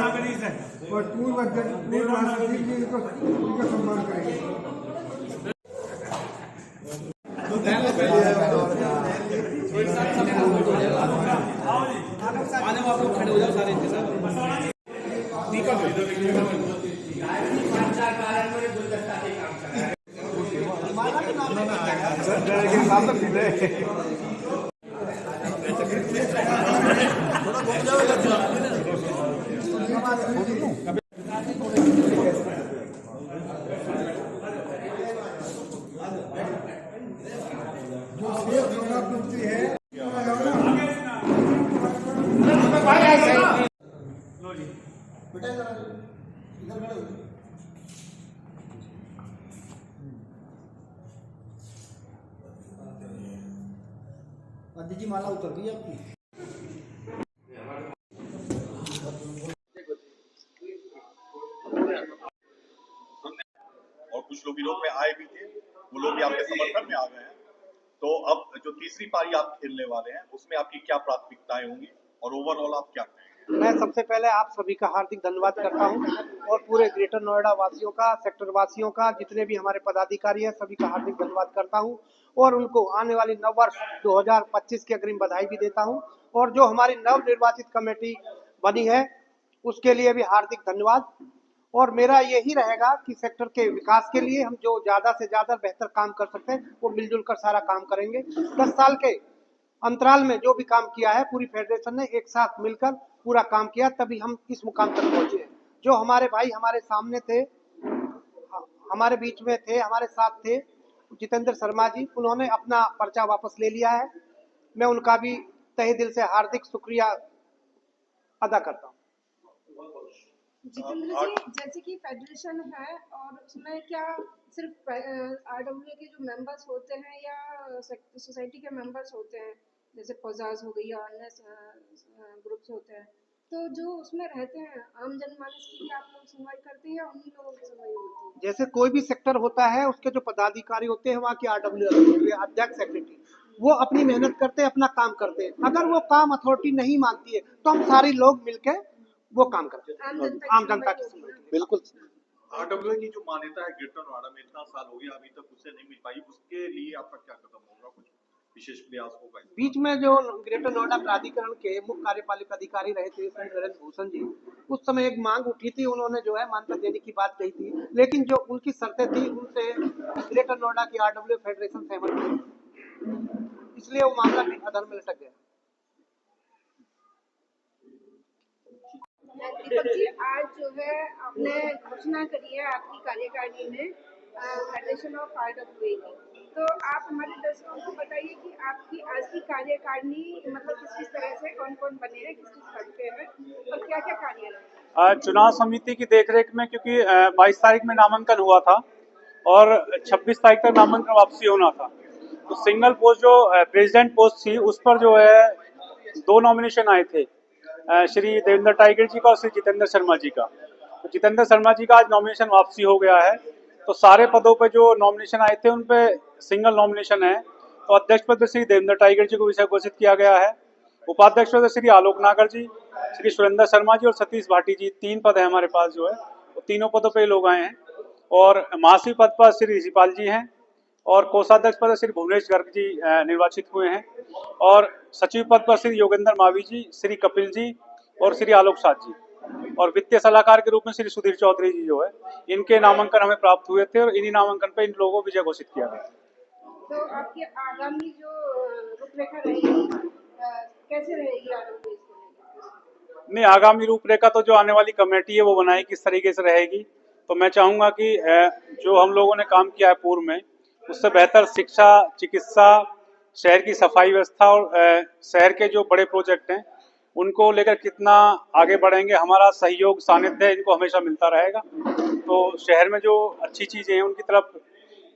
और पूर्व महासचिव जी उनका सम्मान करेंगे। खड़े हो जाओ सारे जो सेफ रोना पूछती है जी माला उतर गई आपकी। और कुछ लोग विरोध में आए भी थे, वो लोग भी आपके समर्थन में आ गए हैं। तो अब जो तीसरी पारी आप खेलने वाले हैं उसमें आपकी क्या प्राथमिकताएं होंगी और ओवरऑल आप क्या कहेंगे? मैं सबसे पहले आप सभी का हार्दिक धन्यवाद करता हूं और पूरे ग्रेटर नोएडा वासियों का, सेक्टर वासियों का, जितने भी हमारे पदाधिकारी हैं सभी का हार्दिक धन्यवाद करता हूं और उनको आने वाली नव वर्ष 2025 की अग्रिम बधाई भी देता हूं। और जो हमारी नव निर्वाचित कमेटी बनी है उसके लिए भी हार्दिक धन्यवाद। और मेरा यही रहेगा कि सेक्टर के विकास के लिए हम जो ज्यादा से ज्यादा बेहतर काम कर सकते हैं वो मिलजुल कर सारा काम करेंगे। 10 साल के अंतराल में जो भी काम किया है पूरी फेडरेशन ने एक साथ मिलकर पूरा काम किया, तभी हम इस मुकाम तक पहुंचे हैं। जो हमारे भाई हमारे सामने थे, हमारे बीच में थे, हमारे साथ थे, जितेंद्र शर्मा जी, उन्होंने अपना पर्चा वापस ले लिया है। मैं उनका भी तहे दिल से हार्दिक शुक्रिया अदा करता हूँ। जितेंद्र जी, जैसे कि फेडरेशन है और उसमें क्या सिर्फ आरडब्ल्यू के जो मेंबर्स होते हैं या सोसाइटी के मेंबर्स होते हैं, जैसे पौजाज हो गई या अन्य ग्रुप्स होते हैं, तो जो उसमें रहते हैं आम जनमानस की भी आप लोग सुनवाई करते हैं या उन्हीं लोगों की सुनवाई होती है? जैसे कोई भी सेक्टर होता है उसके जो पदाधिकारी होते हैं वहाँ की आरडब्ल्यू अध्यक्ष सेक्रेटरी वो अपनी मेहनत करते हैं, अपना काम करते हैं। अगर वो काम अथॉरिटी नहीं मानती है तो हम सारे लोग मिलकर वो काम करते हैं, आम जनता की सुनवाई। बिल्कुल। आरडब्ल्यू की जो मान्यता है ग्रेटर नोएडा में इतना साल हो गया अभी तक उसे नहीं मिल पाई, उसके लिए आपका क्या कदम होगा? कुछ विशेष प्रयास होगा? बीच में जो ग्रेटर नोएडा प्राधिकरण के मुख्य कार्यपालिका अधिकारी रहे थे नरेंद्र भूषण जी, उस समय एक मांग उठी थी, उन्होंने जो है मान्यता देने की बात कही थी, लेकिन जो उनकी शर्तें थी उनसे ग्रेटर नोएडा की आरडब्ल्यू फेडरेशन सहमत थी, इसलिए वो मामला भी अधर में लटक गया। दीपक जी, आज जो है आपने घोषणा करी है आपकी कार्यकारिणी में फेडरेशन ऑफ आरडब्ल्यू की, तो आप हमारे दर्शकों को बताइए कि आपकी आज की कार्यकारिणी मतलब किस तरह से, कौन कौन बने हैं, किस पद पे हैं और क्या क्या कार्य है? चुनाव समिति की देखरेख में, क्योंकि 22 तारीख में नामांकन हुआ था और 26 तारीख तक नामांकन वापसी होना था, तो सिंगल पोस्ट जो प्रेसिडेंट पोस्ट थी उस पर जो है 2 नॉमिनेशन आए थे, श्री देवेंद्र टाइगर जी का और श्री जितेंद्र शर्मा जी का। तो जितेंद्र शर्मा जी का आज नॉमिनेशन वापसी हो गया है, तो सारे पदों पे जो नॉमिनेशन आए थे उन पे सिंगल नॉमिनेशन है। तो अध्यक्ष पद श्री देवेंद्र टाइगर जी को विषय घोषित किया गया है। उपाध्यक्ष पद श्री आलोक नागर जी, श्री सुरेंद्र शर्मा जी और सतीश भाटी जी, 3 पद है हमारे पास जो है, तो तीनों पदों पे लोग आए हैं। और महासचिव पद पर श्री ऋषिपाल जी हैं और कोषाध्यक्ष पद श्री भुवनेश गर्ग जी निर्वाचित हुए हैं और सचिव पद पर श्री योगेंद्र मावी जी, श्री कपिल जी और श्री आलोक साथ जी, और वित्तीय सलाहकार के रूप में श्री सुधीर चौधरी जी जो है, इनके नामांकन हमें प्राप्त हुए थे और इन्हीं नामांकन पे इन लोगों को विजय घोषित किया गया। तो आपकी आगामी जो रूपरेखा रहेगी कैसे रहेगी आरडब्ल्यू को? नहीं, आगामी रूपरेखा तो जो आने वाली कमेटी है वो बनाएगी किस तरीके से रहेगी। तो मैं चाहूंगा कि जो हम लोगों ने काम किया है पूर्व में उससे बेहतर शिक्षा, चिकित्सा, शहर की सफाई व्यवस्था और शहर के जो बड़े प्रोजेक्ट हैं उनको लेकर कितना आगे बढ़ेंगे, हमारा सहयोग सानिध्य इनको हमेशा मिलता रहेगा। तो शहर में जो अच्छी चीजें हैं उनकी तरफ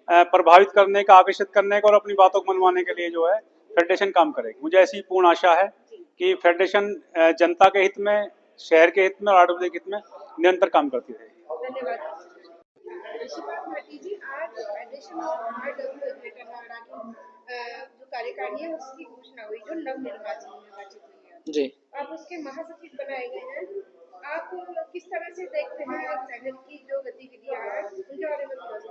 प्रभावित करने का, आकर्षित करने का और अपनी बातों को मनवाने के लिए जो है फेडरेशन काम करेगी। मुझे ऐसी पूर्ण आशा है कि फेडरेशन जनता के हित में, शहर के हित में और आरडब्ल्यू के हित में निरंतर काम करती रहेगी। धन्यवाद। ऋषिपाल भाटी जी, आज federation of RW greater Noida की जो कार्यकारिणी है उसकी घोषणा हुई, जो नवनिर्वाचित हुई है जी, आप उसके महासचिव बनाए गए हैं। आप कैसे देखते हैं सेनेट की जो गतिविधियां हैं उनके बारे में थोड़ा सा?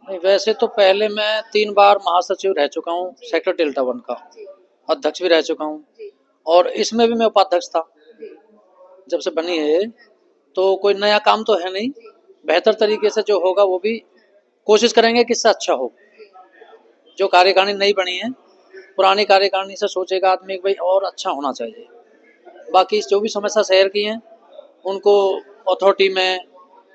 नहीं, वैसे तो पहले मैं 3 बार महासचिव रह चुका हूँ सेक्टर डेल्टा 1 का, जी अध्यक्ष भी रह चुका हूँ, जी और इसमें भी मैं उपाध्यक्ष था जी जब से बनी है। तो कोई नया काम तो है नहीं, बेहतर तरीके से जो होगा वो भी कोशिश करेंगे कि इससे अच्छा हो। जो कार्यकारिणी नई बनी है, पुरानी कार्यकारिणी से सोचेगा आदमी कि भाई और अच्छा होना चाहिए। बाकी जो भी समस्या शहर की हैं उनको अथॉरिटी में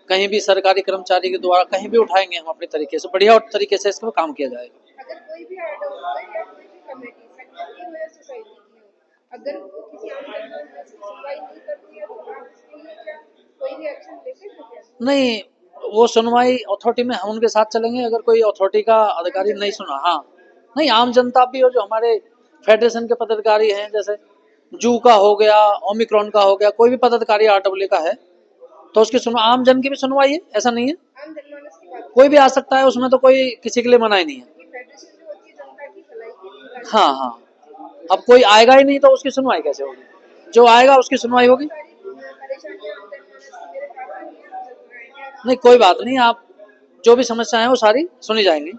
कहीं भी सरकारी कर्मचारी के द्वारा कहीं भी उठाएंगे हम अपने तरीके से, बढ़िया तरीके से इसका काम किया जाएगा। अगर कोई भी आर्डर हो या कोई भी कमेटी सेक्टर की हो या सोसाइटी की हो, अगर वो किसी आम जनता में से सुनवाई नहीं करती है तो आप इसके लिए क्या कोई भी एक्शन लेते हैं क्या? नहीं, वो सुनवाई अथॉरिटी में हम उनके साथ चलेंगे। अगर कोई अथॉरिटी का अधिकारी नहीं सुना, हाँ नहीं, आम जनता भी हो, जो हमारे फेडरेशन के पदाधिकारी हैं, जैसे जू का हो गया, ओमिक्रॉन का हो गया, कोई भी पदाधिकारी आरडब्ल्यू का है तो उसकी सुनवाई, आम जन की भी सुनवाई है, ऐसा नहीं है। आम जनमानस की बात कोई भी आ सकता है, उसमें तो कोई किसी के लिए मना ही नहीं है। की फेडरेशन जो होती है जनता की भलाई के लिए हाँ हाँ, अब कोई आएगा ही नहीं तो उसकी सुनवाई कैसे होगी? जो आएगा उसकी सुनवाई होगी। सारी परेशानियां आम जनमानस की मेरे पास आनी है जरूर आएंगे। नहीं, कोई बात नहीं, आप जो भी समस्या है वो सारी सुनी जाएंगी।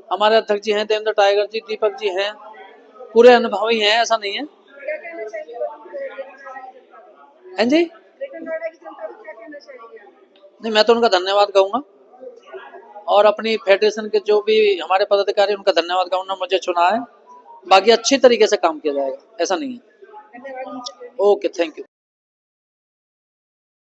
हमारे अध्यक्ष जी हैं देवेंद्र टाइगर जी, दीपक जी हैं, पूरे अनुभवी हैं, ऐसा नहीं है। क्या कहना चाहेंगे हैं जी? ग्रेटर नोएडा की जनता को क्या कहना चाहेंगे आप? नहीं, मैं तो उनका धन्यवाद कहूँगा, और अपनी फेडरेशन के जो भी हमारे पदाधिकारी उनका धन्यवाद कहूँगा, मुझे चुना है। बाकी अच्छी तरीके से काम किया जाएगा, ऐसा नहीं है। धन्यवाद। Okay, thank you.